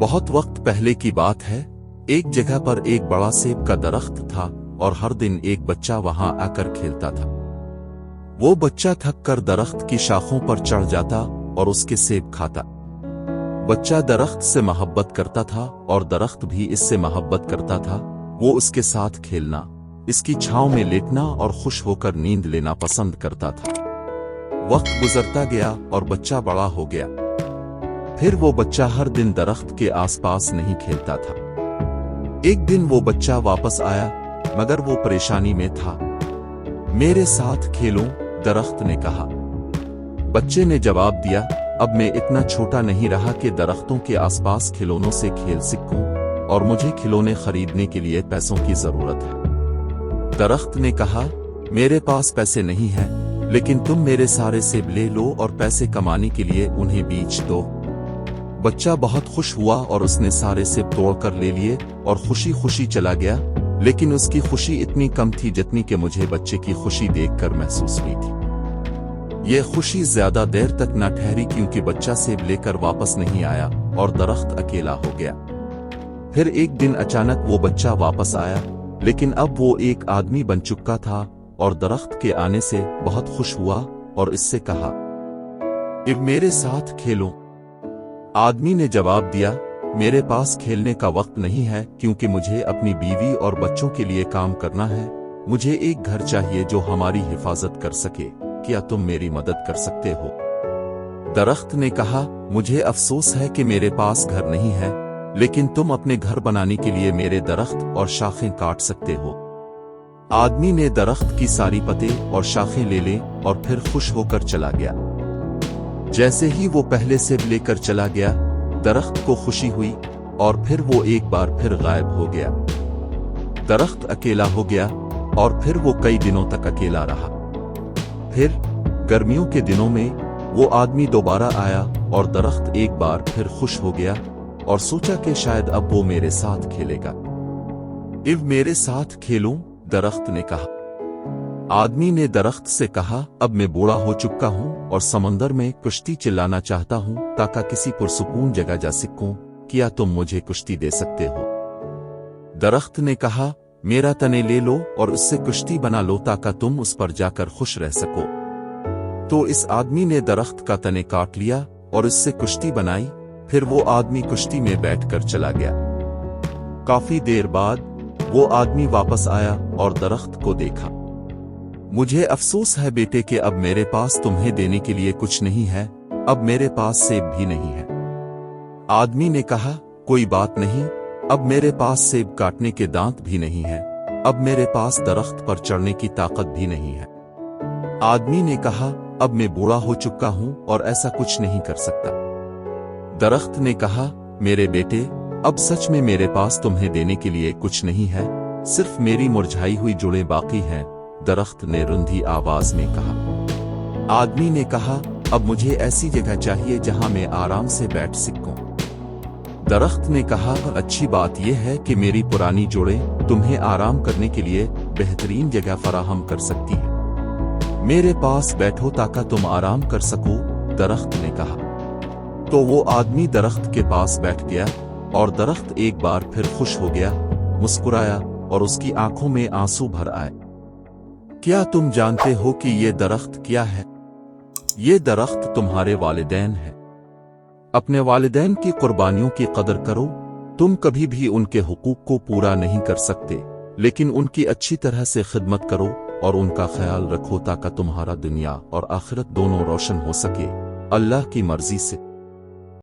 بہت وقت پہلے کی بات ہے، ایک جگہ پر ایک بڑا سیب کا درخت تھا اور ہر دن ایک بچہ وہاں آ کر کھیلتا تھا۔ وہ بچہ تھک کر درخت کی شاخوں پر چڑھ جاتا اور اس کے سیب کھاتا۔ بچہ درخت سے محبت کرتا تھا اور درخت بھی اس سے محبت کرتا تھا۔ وہ اس کے ساتھ کھیلنا، اس کی چھاؤں میں لیٹنا اور خوش ہو کر نیند لینا پسند کرتا تھا۔ وقت گزرتا گیا اور بچہ بڑا ہو گیا۔ پھر وہ بچہ ہر دن درخت کے آس پاس نہیں کھیلتا تھا۔ ایک دن وہ بچہ واپس آیا، مگر وہ پریشانی میں تھا۔ میرے ساتھ کھیلو، درخت نے کہا۔ بچے نے جواب دیا، اب میں اتنا چھوٹا نہیں رہا کہ درختوں کے آس پاس کھلونوں سے کھیل سکوں، اور مجھے کھلونے خریدنے کے لیے پیسوں کی ضرورت ہے۔ درخت نے کہا، میرے پاس پیسے نہیں ہیں، لیکن تم میرے سارے سیب لے لو اور پیسے کمانے کے لیے انہیں بیچ دو۔ بچہ بہت خوش ہوا اور اس نے سارے سیب توڑ کر لے لیے اور خوشی خوشی چلا گیا، لیکن اس کی خوشی اتنی کم تھی جتنی کہ مجھے بچے کی خوشی دیکھ کر محسوس ہوئی تھی۔ یہ خوشی زیادہ دیر تک نہ ٹھہری کیونکہ بچہ سیب لے کر واپس نہیں آیا اور درخت اکیلا ہو گیا۔ پھر ایک دن اچانک وہ بچہ واپس آیا، لیکن اب وہ ایک آدمی بن چکا تھا اور درخت کے آنے سے بہت خوش ہوا اور اس سے کہا، اب میرے ساتھ کھیلو۔ آدمی نے جواب دیا، میرے پاس کھیلنے کا وقت نہیں ہے کیونکہ مجھے اپنی بیوی اور بچوں کے لیے کام کرنا ہے۔ مجھے ایک گھر چاہیے جو ہماری حفاظت کر سکے، کیا تم میری مدد کر سکتے ہو؟ درخت نے کہا، مجھے افسوس ہے کہ میرے پاس گھر نہیں ہے، لیکن تم اپنے گھر بنانے کے لیے میرے درخت اور شاخیں کاٹ سکتے ہو۔ آدمی نے درخت کی ساری پتے اور شاخیں لے لیں اور پھر خوش ہو کر چلا گیا۔ جیسے ہی وہ پہلے سیب لے کر چلا گیا، درخت کو خوشی ہوئی اور پھر وہ ایک بار پھر غائب ہو گیا۔ درخت اکیلا ہو گیا اور پھر وہ کئی دنوں تک اکیلا رہا۔ پھر گرمیوں کے دنوں میں وہ آدمی دوبارہ آیا اور درخت ایک بار پھر خوش ہو گیا اور سوچا کہ شاید اب وہ میرے ساتھ کھیلے گا۔ اب میرے ساتھ کھیلوں، درخت نے کہا۔ آدمی نے درخت سے کہا، اب میں بوڑھا ہو چکا ہوں اور سمندر میں کشتی چلانا چاہتا ہوں تاکہ کسی پرسکون جگہ جا سکوں، کیا تم مجھے کشتی دے سکتے ہو؟ درخت نے کہا، میرا تنے لے لو اور اس سے کشتی بنا لو تاکہ تم اس پر جا کر خوش رہ سکو۔ تو اس آدمی نے درخت کا تنے کاٹ لیا اور اس سے کشتی بنائی۔ پھر وہ آدمی کشتی میں بیٹھ کر چلا گیا۔ کافی دیر بعد وہ آدمی واپس آیا اور درخت کو دیکھا۔ مجھے افسوس ہے بیٹے کہ اب میرے پاس تمہیں دینے کے لیے کچھ نہیں ہے، اب میرے پاس سیب بھی نہیں ہے۔ آدمی نے کہا، کوئی بات نہیں، اب میرے پاس سیب کاٹنے کے دانت بھی نہیں ہے، اب میرے پاس درخت پر چڑھنے کی طاقت بھی نہیں ہے۔ آدمی نے کہا، اب میں بوڑھا ہو چکا ہوں اور ایسا کچھ نہیں کر سکتا۔ درخت نے کہا، میرے بیٹے، اب سچ میں میرے پاس تمہیں دینے کے لیے کچھ نہیں ہے، صرف میری مرجھائی ہوئی جڑیں باقی ہیں، درخت نے رندھی آواز میں کہا۔ آدمی نے کہا، اب مجھے ایسی جگہ چاہیے جہاں میں آرام سے بیٹھ سکوں۔ درخت نے کہا، اچھی بات یہ ہے کہ میری پرانی جڑیں تمہیں آرام کرنے کے لیے بہترین جگہ فراہم کر سکتی ہیں۔ میرے پاس بیٹھو تاکہ تم آرام کر سکو، درخت نے کہا۔ تو وہ آدمی درخت کے پاس بیٹھ گیا اور درخت ایک بار پھر خوش ہو گیا، مسکرایا اور اس کی آنکھوں میں آنسو بھر آئے۔ کیا تم جانتے ہو کہ یہ درخت کیا ہے؟ یہ درخت تمہارے والدین ہے۔ اپنے والدین کی قربانیوں کی قدر کرو۔ تم کبھی بھی ان کے حقوق کو پورا نہیں کر سکتے، لیکن ان کی اچھی طرح سے خدمت کرو اور ان کا خیال رکھو تاکہ تمہارا دنیا اور آخرت دونوں روشن ہو سکے، اللہ کی مرضی سے۔